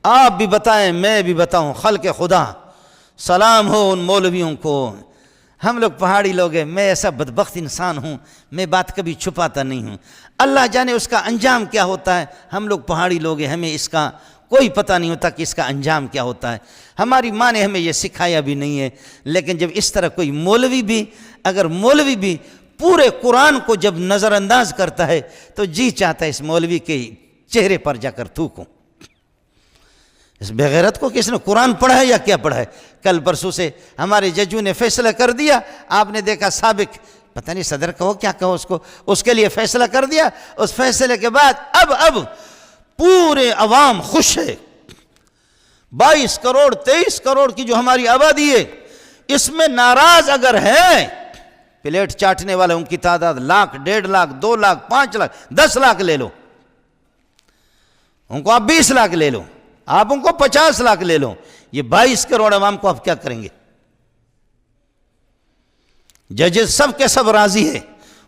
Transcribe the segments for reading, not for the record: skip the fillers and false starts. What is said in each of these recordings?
آپ بھی بتائیں میں بھی بتاؤں، خلق خدا سلام ہو ان مولویوں کو۔ ہم لوگ پہاڑی لوگ ہیں، میں ایسا بدبخت انسان ہوں، میں بات کبھی چھپاتا نہیں ہوں، اللہ جانے اس کا انجام کیا ہوتا ہے۔ ہم لوگ پہاڑی لوگ ہیں، ہمیں اس کا کوئی پتہ نہیں ہوتا کہ اس کا انجام کیا ہوتا ہے، ہماری ماں نے ہمیں یہ سکھایا بھی نہیں ہے۔ لیکن جب اس طرح کوئی مولوی بھی پورے قرآن کو جب نظر انداز کرتا ہے تو جی چاہتا ہے اس مولوی کے چہرے پر جا کر تھوکوں۔ اس بغیرت کو کس نے قرآن پڑھا ہے یا کیا پڑھا ہے؟ کل پرسوں سے ہمارے ججوں نے فیصلہ کر دیا، آپ نے دیکھا سابق پتہ نہیں صدر کہو کیا کہو اس کو، اس کے لیے فیصلہ کر دیا۔ اس فیصلے کے بعد اب پورے عوام خوش ہے۔ 22 کروڑ 23 کروڑ کی جو ہماری آبادی ہے، اس میں ناراض اگر ہے، پلیٹ چاٹنے والے ان کی تعداد 1 لاکھ 1.5 لاکھ 2 لاکھ 5 لاکھ 10 لاکھ لے لو، ان کو آپ 20 لاکھ لے لو، آپ ان کو 50 لاکھ لے لو، یہ 22 کروڑ عوام کو آپ کیا کریں گے؟ ججز سب کے سب راضی ہے،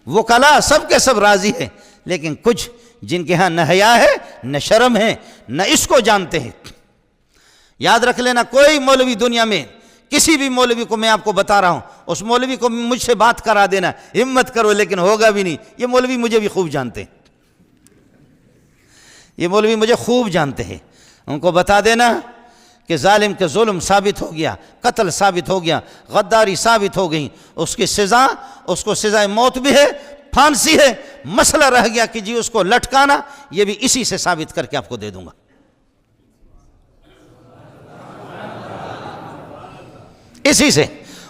وکلاء سب کے سب راضی ہے، لیکن کچھ جن کے ہاں نہ حیا ہے نہ شرم ہے نہ اس کو جانتے ہیں۔ یاد رکھ لینا، کوئی مولوی دنیا میں، کسی بھی مولوی کو میں آپ کو بتا رہا ہوں، اس مولوی کو مجھ سے بات کرا دینا، ہمت کرو، لیکن ہوگا بھی نہیں۔ یہ مولوی مجھے بھی خوب جانتے ہیں، یہ مولوی مجھے خوب جانتے ہیں۔ ان کو بتا دینا کہ ظالم کے ظلم ثابت ہو گیا، قتل ثابت ہو گیا، غداری ثابت ہو گئی، اس کی سزا، اس کو سزائے موت بھی ہے، پھانسی ہے، مسئلہ رہ گیا کہ جی اس کو لٹکانا، یہ بھی اسی سے ثابت کر کے آپ کو دے دوں گا۔ اسی سے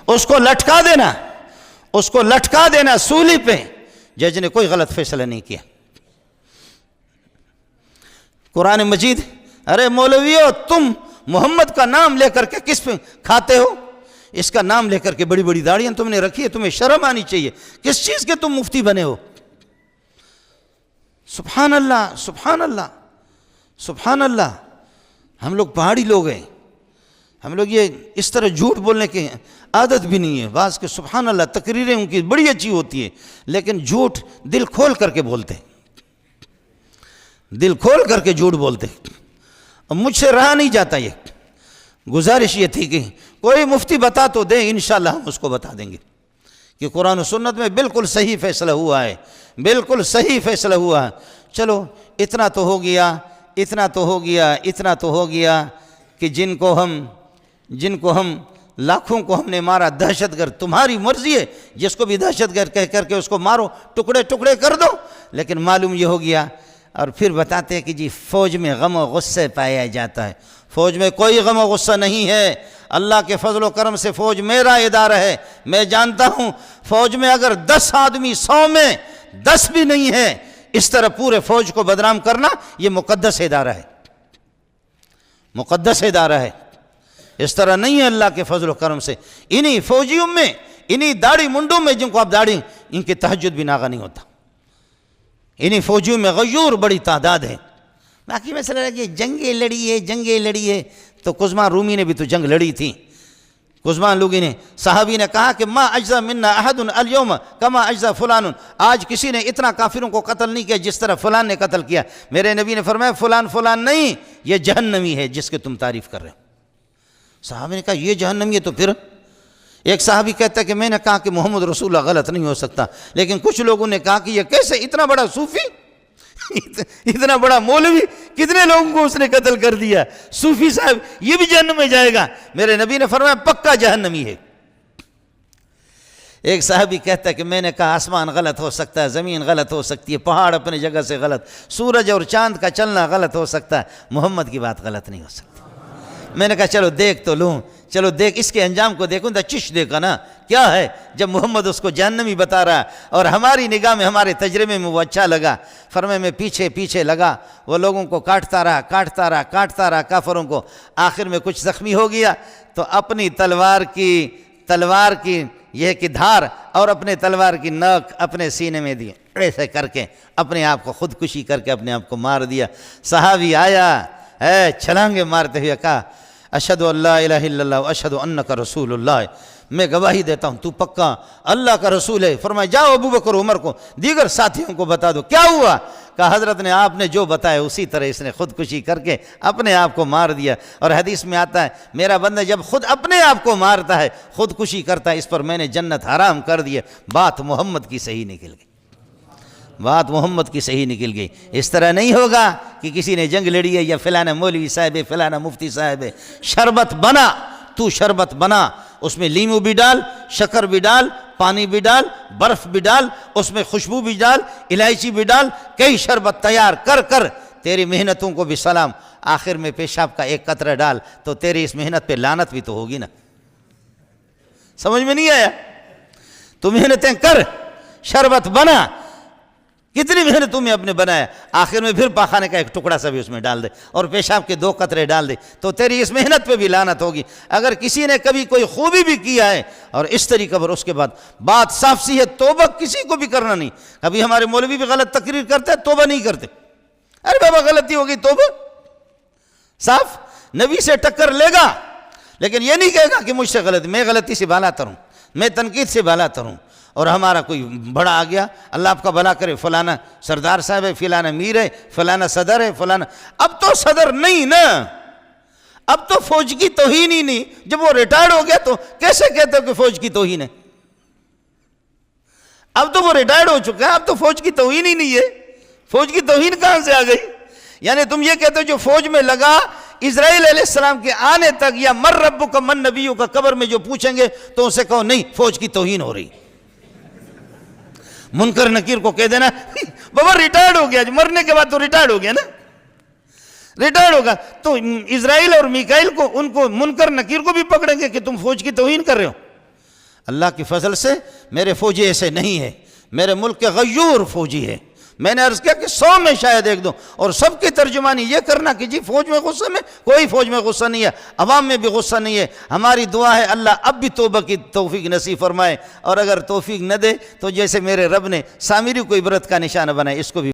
اس کو لٹکا دینا، اس کو لٹکا دینا سولی پہ۔ جج نے کوئی غلط فیصلہ نہیں کیا۔ قرآن مجید، ارے مولویو تم محمد کا نام لے کر کے کس پہ کھاتے ہو؟ اس کا نام لے کر کے بڑی بڑی داڑیاں تم نے رکھی ہے، تمہیں شرم آنی چاہیے، کس چیز کے تم مفتی بنے ہو؟ سبحان اللہ سبحان اللہ سبحان اللہ۔ ہم لوگ پہاڑی لوگ ہیں، ہم لوگ یہ اس طرح جھوٹ بولنے کی عادت بھی نہیں ہے۔ بعض کے سبحان اللہ تقریریں ان کی بڑی اچھی ہوتی ہیں، لیکن جھوٹ دل کھول کر کے بولتے ہیں، دل کھول کر کے جھوٹ بولتے ہیں، اور مجھ سے رہا نہیں جاتا۔ یہ گزارش یہ تھی کہ کوئی مفتی بتا تو دیں، انشاءاللہ ہم اس کو بتا دیں گے کہ قرآن و سنت میں بالکل صحیح فیصلہ ہوا ہے، بالکل صحیح فیصلہ ہوا ہے۔ چلو اتنا تو ہو گیا، اتنا تو ہو گیا، اتنا تو ہو گیا کہ جن کو ہم لاکھوں کو ہم نے مارا، دہشت گرد، تمہاری مرضی ہے، جس کو بھی دہشت گرد کہہ کر کے اس کو مارو، ٹکڑے ٹکڑے کر دو۔ لیکن معلوم یہ ہو گیا، اور پھر بتاتے ہیں کہ جی فوج میں غم و غصے پایا جاتا ہے۔ فوج میں کوئی غم و غصہ نہیں ہے، اللہ کے فضل و کرم سے فوج میرا ادارہ ہے، میں جانتا ہوں فوج میں اگر 10 آدمی 100 میں 10 بھی نہیں ہے، اس طرح پورے فوج کو بدنام کرنا یہ مقدس ادارہ ہے، مقدس ادارہ ہے، اس طرح نہیں ہے اللہ کے فضل و کرم سے۔ انہی فوجیوں میں، انہی داڑھی منڈوں میں جن کو آپ داڑھی، ان کی تہجد بھی ناغہ نہیں ہوتا، انہی فوجیوں میں غیور بڑی تعداد ہے۔ باقی مسئلہ ہے کہ جنگیں لڑی ہے، تو قزمان رومی نے بھی تو جنگ لڑی تھی۔ قزمان لوگی نے، صحابی نے کہا کہ ما اجزا منا احد اليوم کما اجزا فلان، آج کسی نے اتنا کافروں کو قتل نہیں کیا جس طرح فلان نے قتل کیا۔ میرے نبی نے فرمایا فلان نہیں، یہ جہنمی ہے جس کے تم تعریف کر رہے ہو۔ صحابی نے کہا یہ جہنمی ہے تو پھر؟ ایک صحابی کہتا ہے کہ میں نے کہا کہ محمد رسول اللہ غلط نہیں ہو سکتا، لیکن کچھ لوگوں نے کہا کہ یہ کیسے، اتنا بڑا صوفی، اتنا بڑا مولوی، کتنے لوگوں کو اس نے قتل کر دیا، صوفی صاحب یہ بھی جہنم میں جائے گا؟ میرے نبی نے فرمایا پکا جہنمی ہے۔ ایک صحابی کہتا ہے کہ میں نے کہا آسمان غلط ہو سکتا ہے، زمین غلط ہو سکتی ہے، پہاڑ اپنی جگہ سے غلط، سورج اور چاند کا چلنا غلط ہو سکتا ہے، محمد کی بات غلط نہیں ہو سکتی۔ میں نے کہا چلو دیکھ تو لوں، چلو دیکھ اس کے انجام کو دیکھوں، تو چش دیکھا نا کیا ہے، جب محمد اس کو جہنمی بتا رہا اور ہماری نگاہ میں، ہمارے تجربے میں وہ اچھا لگا، فرمائے میں پیچھے لگا، وہ لوگوں کو کاٹتا رہا کافروں کو، آخر میں کچھ زخمی ہو گیا تو اپنی تلوار کی یہ کہ دھار اور اپنے تلوار کی نوک اپنے سینے میں دی، ایسے کر کے اپنے آپ کو خودکشی کر کے اپنے آپ کو مار دیا۔ صحابی آیا ہے چھلانگے مارتے ہوئے کہا اشہدو ان لا الہ الا اللہ اشہدو انک رسول اللہ، میں گواہی دیتا ہوں تو پکا اللہ کا رسول ہے۔ فرمایا جاؤ ابو بکر عمر کو، دیگر ساتھیوں کو بتا دو۔ کیا ہوا؟ کہا حضرت نے آپ نے جو بتایا اسی طرح اس نے خودکشی کر کے اپنے آپ کو مار دیا۔ اور حدیث میں آتا ہے میرا بندہ جب خود اپنے آپ کو مارتا ہے، خودکشی کرتا ہے، اس پر میں نے جنت حرام کر دی۔ بات محمد کی صحیح نکل گئی، بات محمد کی صحیح نکل گئی۔ اس طرح نہیں ہوگا کہ کسی نے جنگ لڑی ہے یا فلانا مولوی صاحب ہے، فلانا مفتی صاحب ہے۔ شربت بنا، تو شربت بنا، اس میں لیمو بھی ڈال، شکر بھی ڈال، پانی بھی ڈال، برف بھی ڈال، اس میں خوشبو بھی ڈال، الائچی بھی ڈال، کئی شربت تیار کر کر تیری محنتوں کو بھی سلام۔ آخر میں پیشاب کا ایک قطرہ ڈال تو تیری اس محنت پہ لعنت بھی تو ہوگی نا۔ سمجھ میں نہیں آیا؟ تو محنتیں کر، شربت بنا، کتنی محنت تم نے اپنے بنایا، آخر میں پھر پاخانے کا ایک ٹکڑا سا بھی اس میں ڈال دے اور پیشاب کے 2 قطرے ڈال دے تو تیری اس محنت پہ بھی لعنت ہوگی۔ اگر کسی نے کبھی کوئی خوبی بھی کیا ہے اور اس طریقہ پر اس کے بعد بات صاف سی ہے، توبہ کسی کو بھی کرنا نہیں۔ ابھی ہمارے مولوی بھی غلط تقریر کرتے ہیں، توبہ نہیں کرتے۔ ارے بابا غلطی ہو گئی، توبہ صاف، نبی سے ٹکر لے گا لیکن یہ نہیں کہے گا کہ مجھ سے غلطی، میں غلطی سے بالا تروں، میں تنقید سے بالا تروں۔ اور ہمارا کوئی بڑا آ گیا، اللہ آپ کا بھلا کرے، فلانا سردار صاحب ہے، فلانا میر ہے، فلانا صدر ہے، فلانا، اب تو صدر نہیں نا، اب تو فوج کی توہین ہی نہیں۔ جب وہ ریٹائرڈ ہو گیا تو کیسے کہتے ہو کہ فوج کی توہین ہے؟ اب تو وہ ریٹائرڈ ہو چکا ہے، اب تو فوج کی توہین ہی نہیں ہے۔ فوج کی توہین کہاں سے آ گئی؟ یعنی تم یہ کہتے ہو جو فوج میں لگا اسرائیل علیہ السلام کے آنے تک، یا من ربک من نبیوں کا قبر میں جو پوچھیں گے تو اسے کہو نہیں، فوج کی توہین ہو رہی۔ منکر نکیر کو کہہ دینا بابا ریٹائرڈ ہو گیا، مرنے کے بعد تو ریٹائرڈ ہو گیا نا، ریٹائرڈ ہوگا تو اسرائیل اور میکائیل کو، ان کو منکر نکیر کو بھی پکڑیں گے کہ تم فوج کی توہین کر رہے ہو۔ اللہ کی فضل سے میرے فوجی ایسے نہیں ہے، میرے ملک کے غیور فوجی ہے۔ میں نے عرض کیا کہ 100 میں شاید 1-2، اور سب کی ترجمانی یہ کرنا کہ جی فوج میں غصہ میں، کوئی فوج میں غصہ نہیں ہے، عوام میں بھی غصہ نہیں ہے۔ ہماری دعا ہے اللہ اب بھی توبہ کی توفیق نصیب فرمائے، اور اگر توفیق نہ دے تو جیسے میرے رب نے سامری کو عبرت کا نشانہ بنائے، اس کو بھی